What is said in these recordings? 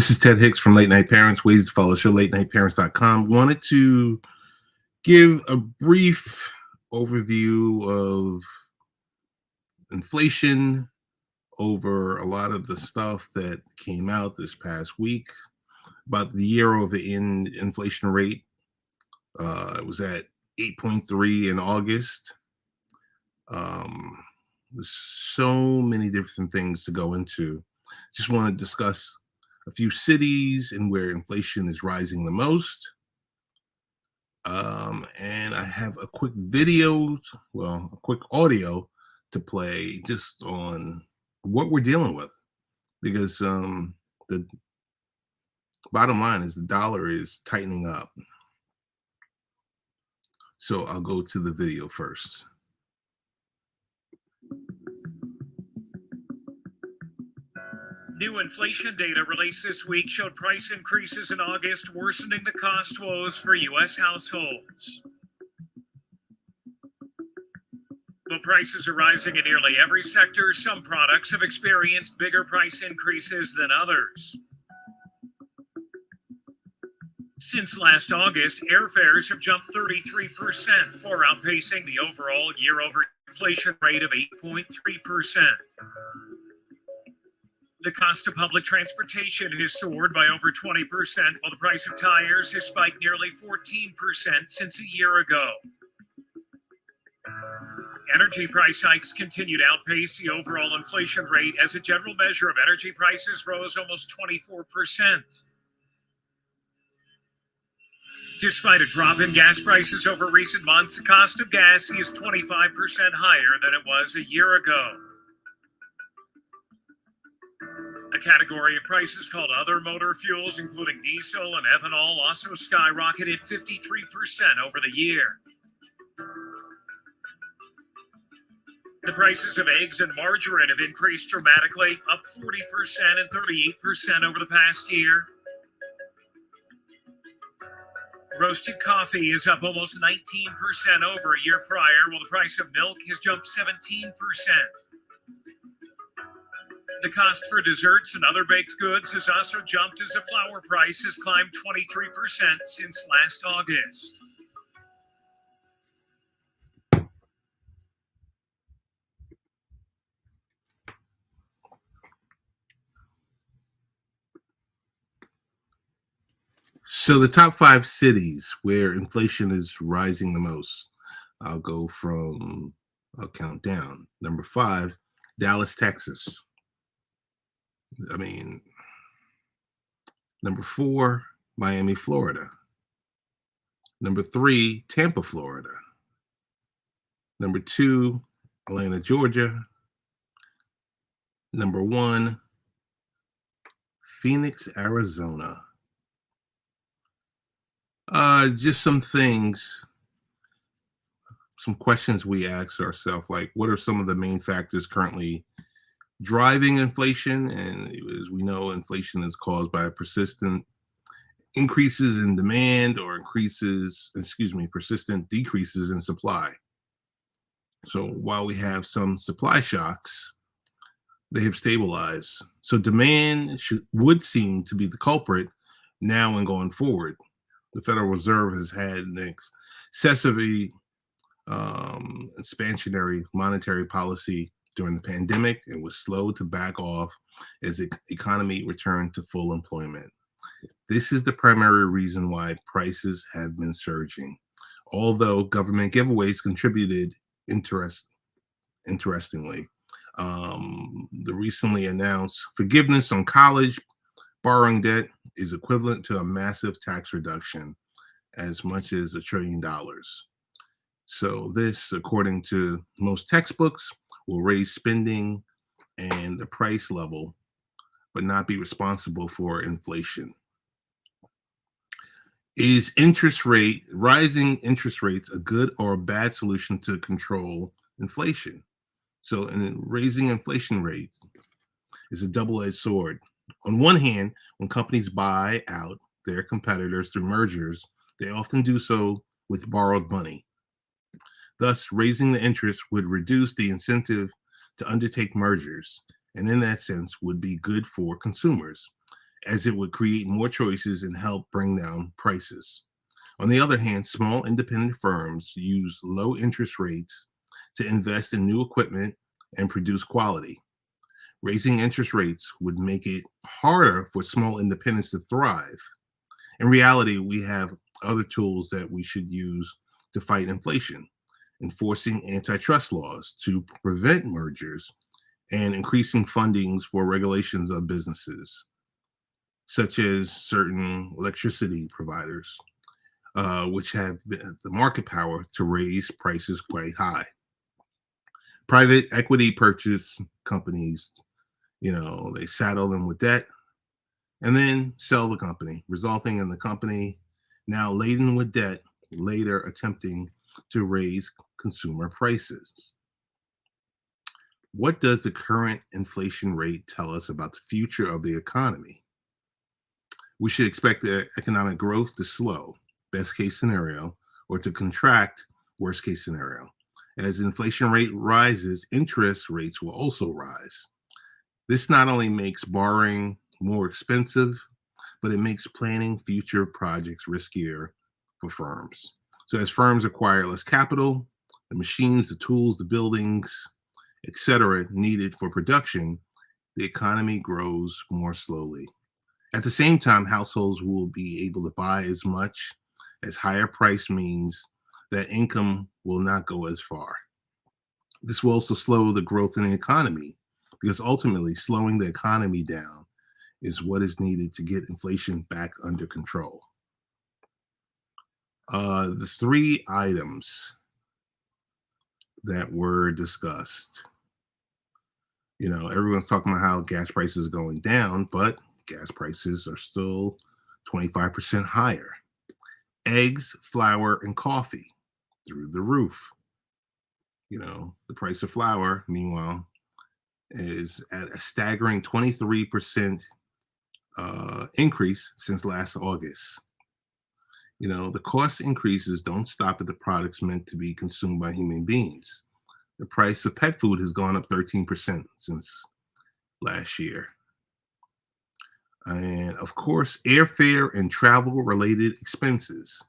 This is Ted Hicks from Late Night Parents, Ways to Follow Show, latenightparents.com. Wanted to give a brief overview of inflation over a lot of the stuff that came out this past week about the year over in inflation rate. It was at 8.3 in August. There's so many different things to go into. Just want to discuss a few cities and where inflation is rising the most. And I have a quick a quick audio to play just on what we're dealing with. Because the bottom line is the dollar is tightening up. So I'll go to the video first. New inflation data released this week showed price increases in August worsening the cost woes for U.S. households. Though prices are rising in nearly every sector, some products have experienced bigger price increases than others. Since last August, airfares have jumped 33%, far outpacing the overall year-over-year inflation rate of 8.3%. The cost of public transportation has soared by over 20%, while the price of tires has spiked nearly 14% since a year ago. Energy price hikes continue to outpace the overall inflation rate as a general measure of energy prices rose almost 24%. Despite a drop in gas prices over recent months, the cost of gas is 25% higher than it was a year ago. A category of prices called other motor fuels, including diesel and ethanol, also skyrocketed 53% over the year. The prices of eggs and margarine have increased dramatically, up 40% and 38% over the past year. Roasted coffee is up almost 19% over a year prior, while the price of milk has jumped 17%. The cost for desserts and other baked goods has also jumped as the flour price has climbed 23% since last August. So the top 5 cities where inflation is rising the most. I'll count down. Number 5, Dallas, Texas. Number 4, Miami, Florida. Number 3, Tampa, Florida. Number 2, Atlanta, Georgia. Number 1, Phoenix, Arizona. Just some questions we ask ourselves, like what are some of the main factors currently driving inflation? And as we know, inflation is caused by persistent increases in demand or persistent decreases in supply. So while we have some supply shocks, they have stabilized. So demand would seem to be the culprit now and going forward. The Federal Reserve has had an excessively expansionary monetary policy during the pandemic. It was slow to back off as the economy returned to full employment. This is the primary reason why prices have been surging, although government giveaways contributed interestingly. The recently announced forgiveness on college borrowing debt is equivalent to a massive tax reduction, as much as $1 trillion. So this, according to most textbooks, will raise spending and the price level, but not be responsible for inflation. Is rising interest rates a good or a bad solution to control inflation? So raising inflation rates is a double-edged sword. On one hand, when companies buy out their competitors through mergers, they often do so with borrowed money. Thus, raising the interest would reduce the incentive to undertake mergers, and in that sense would be good for consumers, as it would create more choices and help bring down prices. On the other hand, small independent firms use low interest rates to invest in new equipment and produce quality. Raising interest rates would make it harder for small independents to thrive. In reality, we have other tools that we should use to fight inflation, enforcing antitrust laws to prevent mergers, and increasing fundings for regulations of businesses, such as certain electricity providers, which have the market power to raise prices quite high. Private equity purchase companies, they saddle them with debt and then sell the company, resulting in the company now laden with debt, later attempting to raise consumer prices. What does the current inflation rate tell us about the future of the economy? We should expect the economic growth to slow, best case scenario, or to contract, worst case scenario. As the inflation rate rises, interest rates will also rise. This not only makes borrowing more expensive, but it makes planning future projects riskier for firms. So as firms acquire less capital, the machines, the tools, the buildings, etc., needed for production, the economy grows more slowly. At the same time, households will be able to buy as much as higher price means that income will not go as far. This will also slow the growth in the economy because ultimately slowing the economy down is what is needed to get inflation back under control. The three items that were discussed, everyone's talking about how gas prices are going down, but gas prices are still 25% higher. Eggs, flour, and coffee through the roof. The price of flour, meanwhile, is at a staggering 23% increase since last August. The cost increases don't stop at the products meant to be consumed by human beings. The price of pet food has gone up 13% since last year. And of course, airfare and travel related expenses.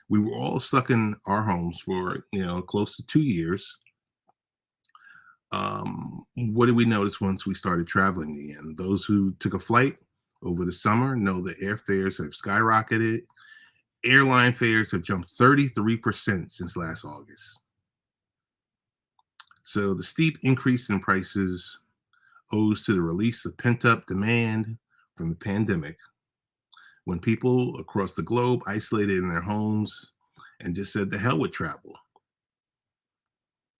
We were all stuck in our homes for, close to 2 years. What did we notice once we started traveling again? Those who took a flight over the summer know that airfares have skyrocketed. Airline fares have jumped 33% since last August. So the steep increase in prices owes to the release of pent-up demand from the pandemic, when people across the globe isolated in their homes and just said the hell with travel.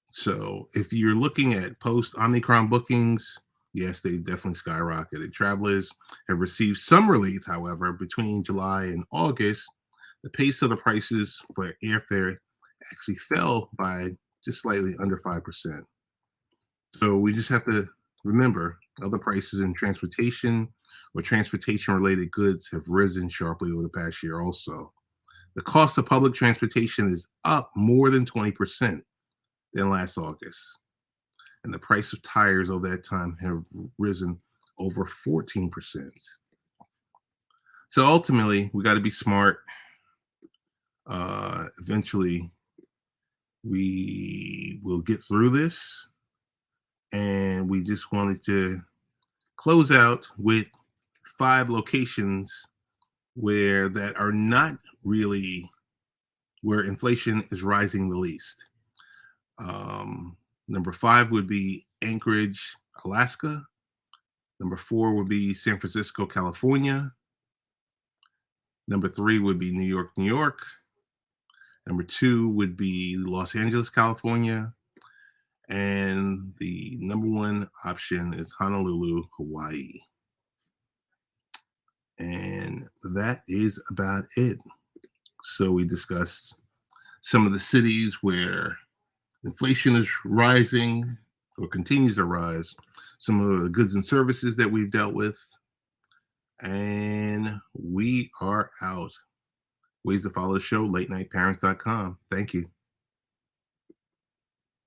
So if you're looking at post-Omicron bookings, yes, they definitely skyrocketed. Travelers have received some relief, however. Between July and August, the pace of the prices for airfare actually fell by just slightly under 5%. So we just have to remember other prices in transportation or transportation-related goods have risen sharply over the past year also. The cost of public transportation is up more than 20% than last August. And the price of tires over that time have risen over 14%. So ultimately, we got to be smart. Eventually, we will get through this. And we just wanted to close out with 5 locations that are not really where inflation is rising the least. Number 5 would be Anchorage, Alaska. Number 4 would be San Francisco, California. Number 3 would be New York, New York. Number 2 would be Los Angeles, California. And the number 1 option is Honolulu, Hawaii. And that is about it. So we discussed some of the cities where inflation is rising or continues to rise, some of the goods and services that we've dealt with, and we are out. Ways to follow the show, latenightparents.com. Thank you.